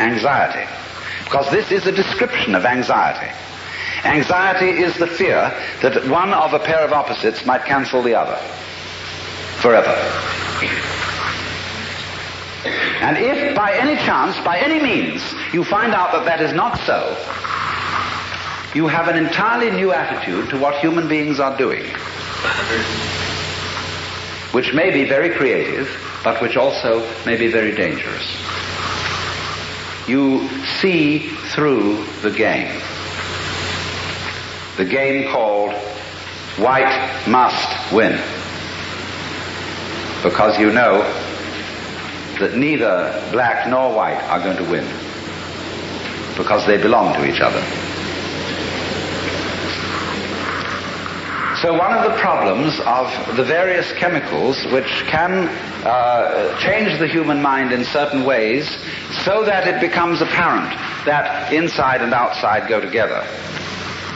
anxiety. Because this is a description of anxiety. Anxiety is the fear that one of a pair of opposites might cancel the other forever. And if by any chance, by any means, you find out that that is not so, you have an entirely new attitude to what human beings are doing, which may be very creative, but which also may be very dangerous. You see through the game called white must win, because you know that neither black nor white are going to win, because they belong to each other. So one of the problems of the various chemicals which can change the human mind in certain ways so that it becomes apparent that inside and outside go together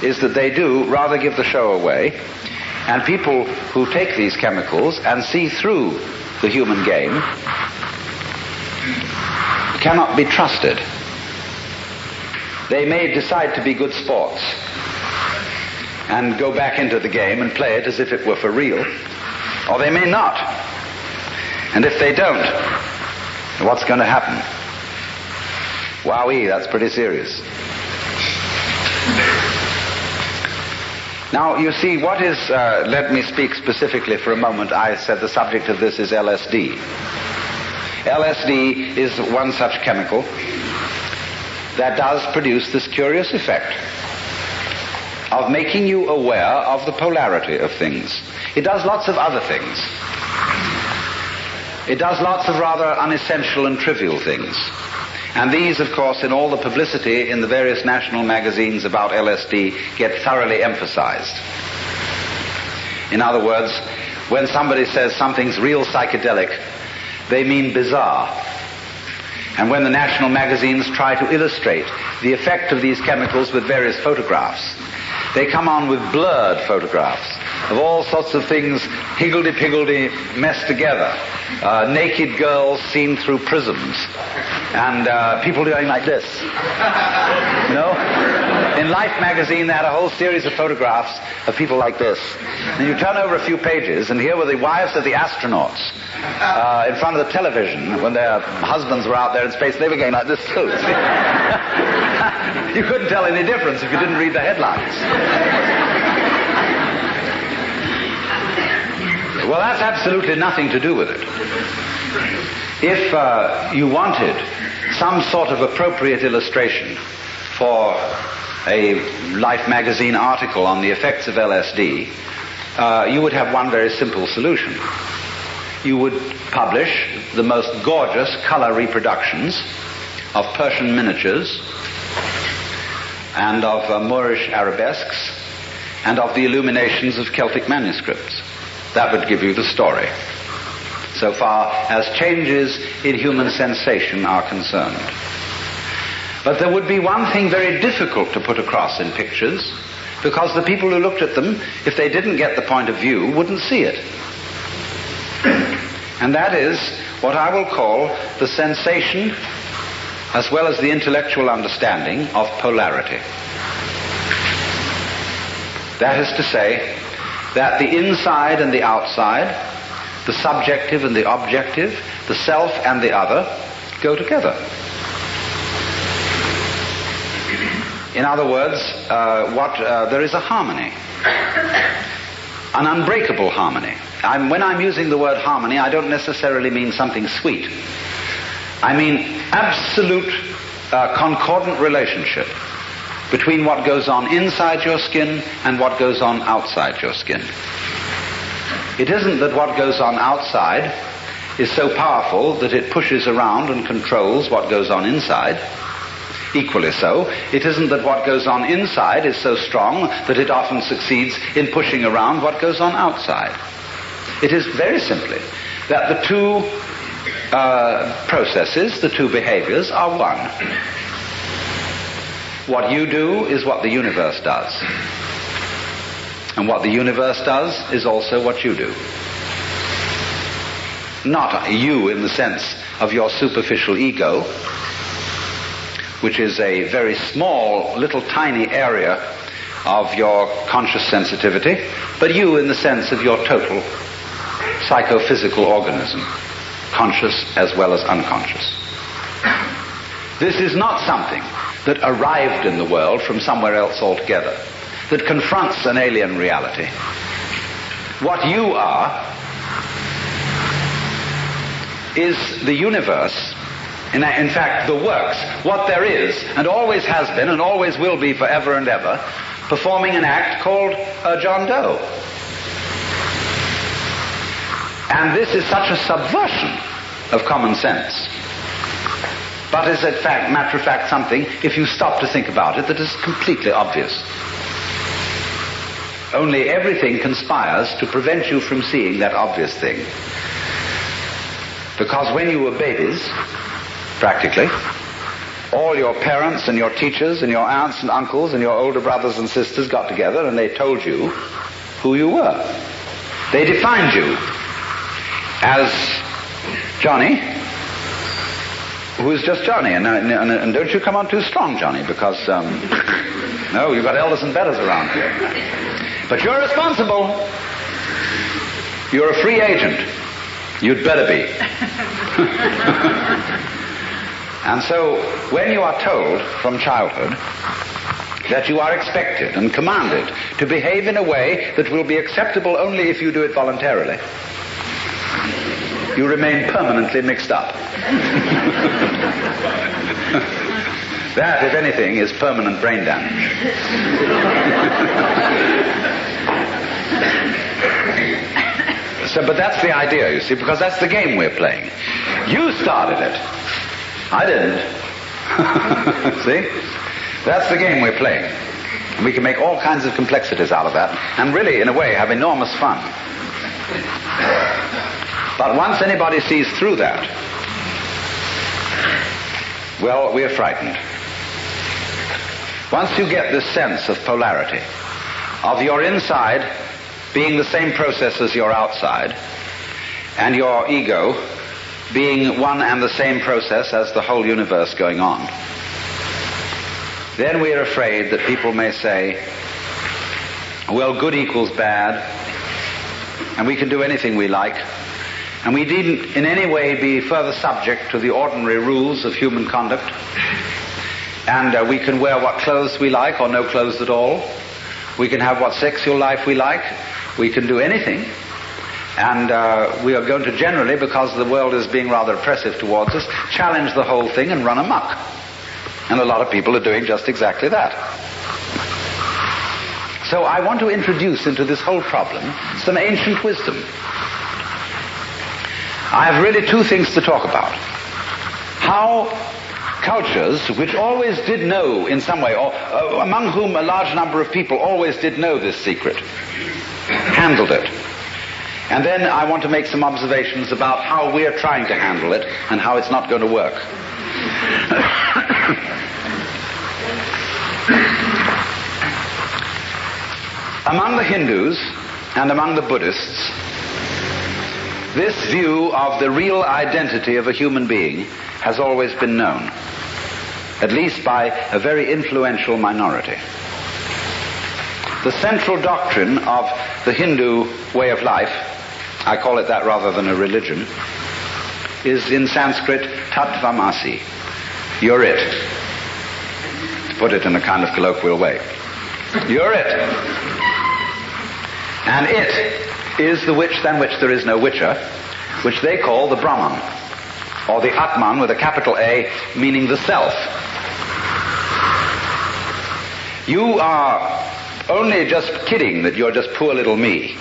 is that they do rather give the show away, and people who take these chemicals and see through the human game cannot be trusted. They may decide to be good sports and go back into the game and play it as if it were for real, or they may not. And if they don't, what's going to happen? Wowee, that's pretty serious. Now, you see, what is, let me speak specifically for a moment. I said the subject of this is LSD. LSD is one such chemical that does produce this curious effect of making you aware of the polarity of things. It does lots of other things. It does lots of rather unessential and trivial things. And these, of course, in all the publicity in the various national magazines about LSD, get thoroughly emphasized. In other words, when somebody says something's real psychedelic, they mean bizarre. And when the national magazines try to illustrate the effect of these chemicals with various photographs, they come on with blurred photographs of all sorts of things higgledy-piggledy messed together. Naked girls seen through prisms, and people doing like this. You know? In Life magazine they had a whole series of photographs of people like this. And you turn over a few pages, and here were the wives of the astronauts in front of the television when their husbands were out there in space. They were going like this too. You couldn't tell any difference if you didn't read the headlines. Well, that's absolutely nothing to do with it. If you wanted some sort of appropriate illustration for a Life magazine article on the effects of LSD, you would have one very simple solution. You would publish the most gorgeous color reproductions of Persian miniatures and of Moorish arabesques and of the illuminations of Celtic manuscripts. That would give you the story, so far as changes in human sensation are concerned. But there would be one thing very difficult to put across in pictures, because the people who looked at them, if they didn't get the point of view, wouldn't see it. And that is what I will call the sensation, as well as the intellectual understanding, of polarity. That is to say, that the inside and the outside, the subjective and the objective, the self and the other, go together. In other words, there is a harmony, an unbreakable harmony. When I'm using the word harmony, I don't necessarily mean something sweet. I mean absolute concordant relationship between what goes on inside your skin and what goes on outside your skin. It isn't that what goes on outside is so powerful that it pushes around and controls what goes on inside. Equally so, it isn't that what goes on inside is so strong that it often succeeds in pushing around what goes on outside. It is very simply that the two processes, the two behaviors, are one. What you do is what the universe does. And what the universe does is also what you do. . Not you in the sense of your superficial ego, which is a very small, little tiny area of your conscious sensitivity, but you in the sense of your total psychophysical organism, conscious as well as unconscious. This is not something that arrived in the world from somewhere else altogether, that confronts an alien reality. What you are is the universe, in fact, the works, what there is, and always has been, and always will be forever and ever, performing an act called John Doe. And this is such a subversion of common sense, but is in fact, matter of fact, something, if you stop to think about it, that is completely obvious. Only everything conspires to prevent you from seeing that obvious thing. Because when you were babies, practically, all your parents and your teachers and your aunts and uncles and your older brothers and sisters got together and they told you who you were. They defined you as Johnny, who is just Johnny. And don't you come on too strong, Johnny, because, no, you've got elders and betters around here. But you're responsible. You're a free agent. You'd better be. And so, when you are told from childhood that you are expected and commanded to behave in a way that will be acceptable only if you do it voluntarily, you remain permanently mixed up. That, if anything, is permanent brain damage. But that's the idea, you see, because that's the game we're playing. You started it. I didn't. See? That's the game we're playing. And we can make all kinds of complexities out of that, and really, in a way, have enormous fun. But once anybody sees through that, well, we're frightened. Once you get this sense of polarity, of your inside being the same process as your outside, and your ego being one and the same process as the whole universe going on, then we are afraid that people may say, well, good equals bad, and we can do anything we like, and we needn't in any way be further subject to the ordinary rules of human conduct, and we can wear what clothes we like or no clothes at all. We can have what sexual life we like. We can do anything. And we are going to generally, because the world is being rather oppressive towards us, challenge the whole thing and run amok. And a lot of people are doing just exactly that. So I want to introduce into this whole problem some ancient wisdom. I have really two things to talk about. How cultures, which always did know in some way, or among whom a large number of people always did know this secret, handled it. And then I want to make some observations about how we're trying to handle it and how it's not going to work. Among the Hindus and among the Buddhists, this view of the real identity of a human being has always been known, at least by a very influential minority. The central doctrine of the Hindu way of life, I call it that rather than a religion, is in Sanskrit Tattvamasi. You're it. To put it in a kind of colloquial way. You're it. And it is the which than which there is no whicher, which they call the Brahman, or the Atman with a capital A, meaning the self. You are only just kidding that you're just poor little me.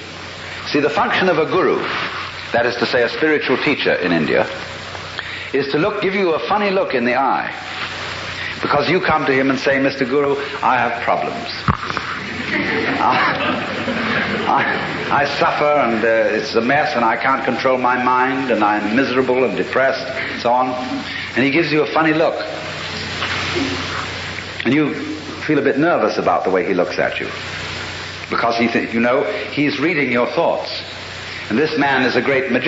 See, the function of a guru, that is to say a spiritual teacher in India, is to give you a funny look in the eye. Because you come to him and say, Mr. Guru, I have problems. I suffer and it's a mess and I can't control my mind and I'm miserable and depressed and so on. And he gives you a funny look. And you feel a bit nervous about the way he looks at you. Because he's reading your thoughts. And this man is a great magician.